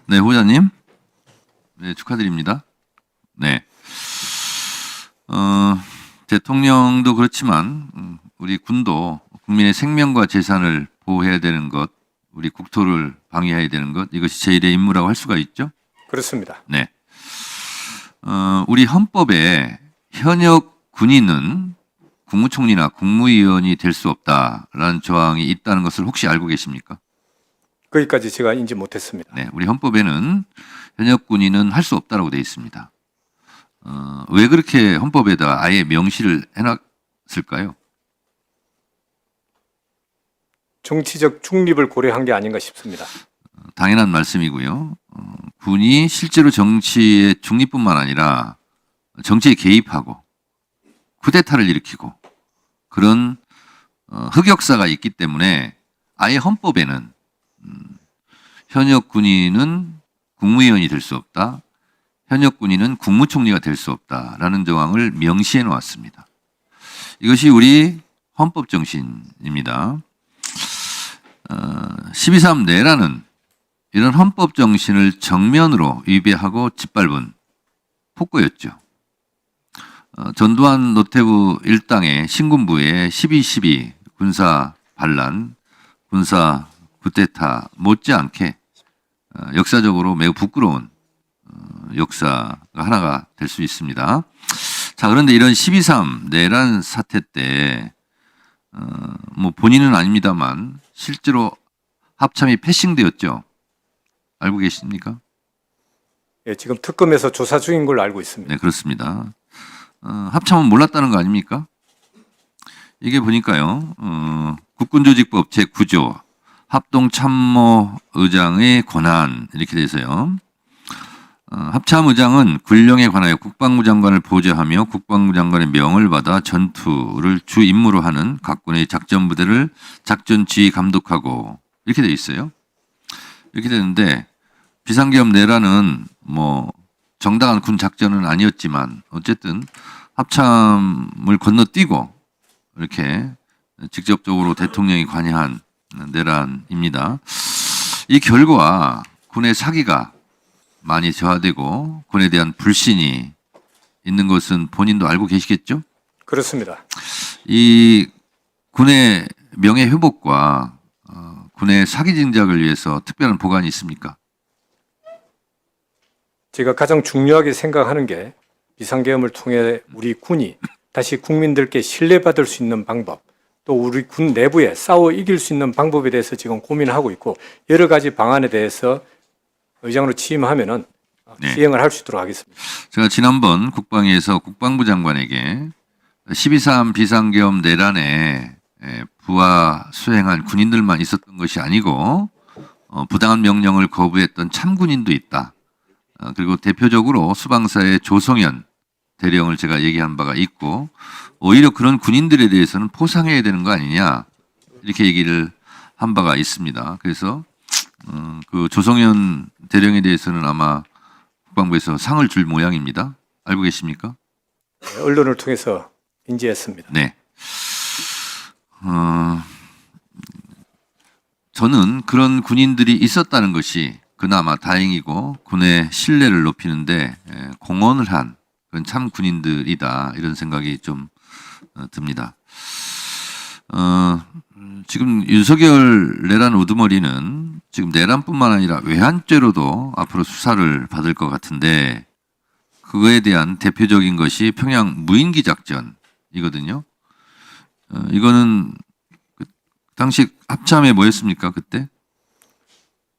네, 후보자님. 네, 축하드립니다. 네. 대통령도 그렇지만 우리 군도 국민의 생명과 재산을 보호해야 되는 것, 우리 국토를 방위해야 되는 것, 이것이 제1의 임무라고 할 수가 있죠? 그렇습니다. 네. 우리 헌법에 현역 군인은 국무총리나 국무위원이 될 수 없다라는 조항이 있다는 것을 혹시 알고 계십니까? 거기까지 제가 인지 못했습니다. 네, 우리 헌법에는 현역 군인은 할 수 없다라고 되어 있습니다. 왜 그렇게 헌법에다 아예 명시를 해놨을까요? 정치적 중립을 고려한 게 아닌가 싶습니다. 당연한 말씀이고요. 군이 실제로 정치의 중립뿐만 아니라 정치에 개입하고 쿠데타를 일으키고 그런 흑역사가 있기 때문에 아예 헌법에는 현역 군인은 국무위원이 될 수 없다. 현역 군인은 국무총리가 될 수 없다라는 조항을 명시해 놓았습니다. 이것이 우리 헌법 정신입니다. 12.3 내란은 이런 헌법 정신을 정면으로 위배하고 짓밟은 폭거였죠. 전두환 노태우 일당의 신군부의 12.12 군사 반란, 군사 쿠데타 못지않게 역사적으로 매우 부끄러운 역사가 하나가 될 수 있습니다. 자, 그런데 이런 12.3 내란 사태 때 뭐 본인은 아닙니다만 실제로 합참이 패싱되었죠. 알고 계십니까? 예, 지금 특검에서 조사 중인 걸로 알고 있습니다. 네, 그렇습니다. 합참은 몰랐다는 거 아닙니까? 이게 보니까요, 국군조직법 제9조 합동참모의장의 권한 이렇게 돼서요. 합참의장은 군령에 관하여 국방부 장관을 보좌하며 국방부 장관의 명을 받아 전투를 주 임무로 하는 각군의 작전부대를 작전 지휘 감독하고 이렇게 돼 있어요. 이렇게 되는데 비상계엄 내란은 뭐 정당한 군 작전은 아니었지만 어쨌든 합참을 건너뛰고 이렇게 직접적으로 대통령이 관여한 내란입니다. 이 결과 군의 사기가 많이 저하되고 군에 대한 불신이 있는 것은 본인도 알고 계시겠죠? 그렇습니다. 이 군의 명예 회복과 군의 사기 진작을 위해서 특별한 보관이 있습니까? 제가 가장 중요하게 생각하는 게 비상계엄을 통해 우리 군이 다시 국민들께 신뢰받을 수 있는 방법, 또 우리 군 내부에 싸워 이길 수 있는 방법에 대해서 지금 고민을 하고 있고 여러 가지 방안에 대해서 의장으로 취임하면은 네. 시행을 할 수 있도록 하겠습니다. 제가 지난번 국방위에서 국방부 장관에게 12.3 비상계엄 내란에 부하 수행한 군인들만 있었던 것이 아니고 부당한 명령을 거부했던 참군인도 있다. 그리고 대표적으로 수방사의 조성현 대령을 제가 얘기한 바가 있고 오히려 그런 군인들에 대해서는 포상해야 되는 거 아니냐 이렇게 얘기를 한 바가 있습니다. 그래서 그 조성현 대령에 대해서는 아마 국방부에서 상을 줄 모양입니다. 알고 계십니까? 네, 언론을 통해서 인지했습니다. 네. 저는 그런 군인들이 있었다는 것이 그나마 다행이고 군의 신뢰를 높이는데 공헌을 한 그런 참 군인들이다 이런 생각이 좀 듭니다. 지금 윤석열 내란 우두머리는 지금 내란뿐만 아니라 외환죄로도 앞으로 수사를 받을 것 같은데 그거에 대한 대표적인 것이 평양 무인기 작전이거든요. 이거는 그 당시 합참에 뭐였습니까 그때?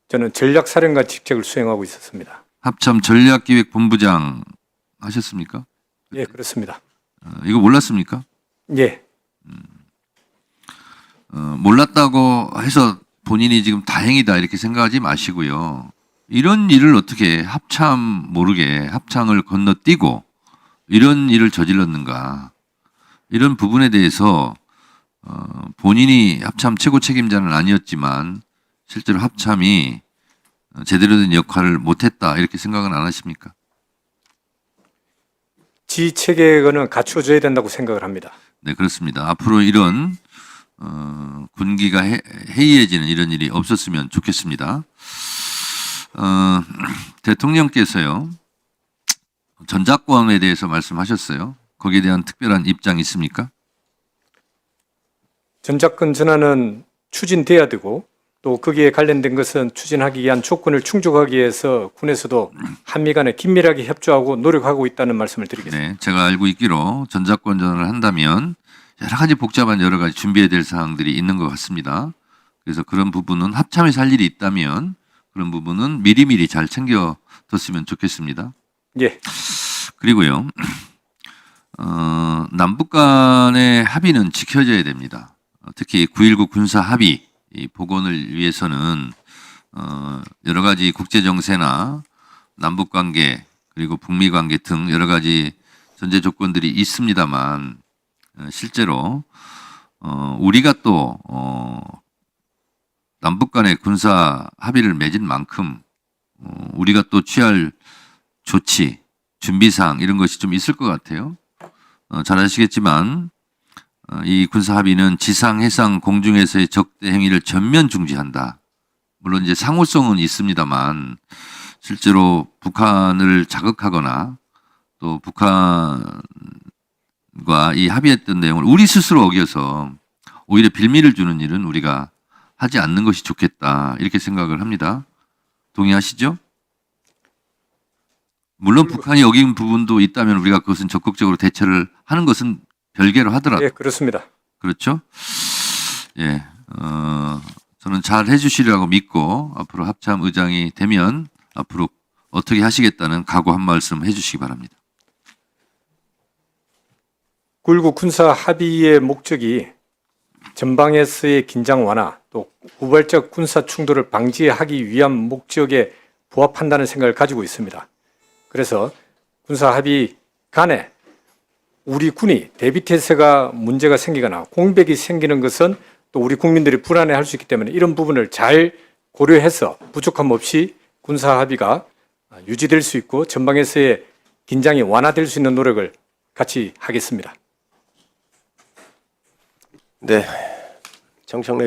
저는 전략사령관 직책을 수행하고 있었습니다. 합참 전략기획본부장 하셨습니까? 예, 그렇습니다. 이거 몰랐습니까? 예, 몰랐다고 해서 본인이 지금 다행이다 이렇게 생각하지 마시고요. 이런 일을 어떻게 합참 모르게 합창을 건너뛰고 이런 일을 저질렀는가. 이런 부분에 대해서 본인이 합참 최고 책임자는 아니었지만 실제로 합참이 제대로 된 역할을 못했다 이렇게 생각은 안 하십니까? 지 체계는 갖춰줘야 된다고 생각을 합니다. 네, 그렇습니다. 앞으로 이런 군기가 해이해지는 이런 일이 없었으면 좋겠습니다. 대통령께서요, 전작권에 대해서 말씀하셨어요. 거기에 대한 특별한 입장 있습니까? 전작권 전환은 추진돼야 되고 또 거기에 관련된 것은 추진하기 위한 조건을 충족하기 위해서 군에서도 한미 간에 긴밀하게 협조하고 노력하고 있다는 말씀을 드리겠습니다. 네, 제가 알고 있기로 전작권 전환을 한다면 여러 가지 복잡한 여러 가지 준비해야 될 사항들이 있는 것 같습니다. 그래서 그런 부분은 합참에서 할 일이 있다면 그런 부분은 미리미리 잘 챙겨뒀으면 좋겠습니다. 예, 그리고요, 남북 간의 합의는 지켜져야 됩니다. 특히 9.19 군사 합의 이 복원을 위해서는 여러 가지 국제 정세나 남북 관계 그리고 북미 관계 등 여러 가지 전제 조건들이 있습니다만 실제로 우리가 또 남북 간의 군사 합의를 맺은 만큼 우리가 또 취할 조치, 준비사항 이런 것이 좀 있을 것 같아요. 잘 아시겠지만 이 군사 합의는 지상, 해상, 공중에서의 적대 행위를 전면 중지한다. 물론 이제 상호성은 있습니다만 실제로 북한을 자극하거나 또 북한과 이 합의했던 내용을 우리 스스로 어겨서 오히려 빌미를 주는 일은 우리가 하지 않는 것이 좋겠다. 이렇게 생각을 합니다. 동의하시죠? 물론 북한이 어긴 부분도 있다면 우리가 그것은 적극적으로 대처를 하는 것은 별개로 하더라도 예, 그렇습니다. 그렇죠? 예, 저는 잘 해주시리라고 믿고 앞으로 합참 의장이 되면 앞으로 어떻게 하시겠다는 각오 한 말씀 해주시기 바랍니다. 9.19 군사 합의의 목적이 전방에서의 긴장 완화 또 우발적 군사 충돌을 방지하기 위한 목적에 부합한다는 생각을 가지고 있습니다. 그래서 군사 합의 간에 우리 군이 대비태세가 문제가 생기거나 공백이 생기는 것은 또 우리 국민들이 불안해할 수 있기 때문에 이런 부분을 잘 고려해서 부족함 없이 군사 합의가 유지될 수 있고 전방에서의 긴장이 완화될 수 있는 노력을 같이 하겠습니다. 네, 정청래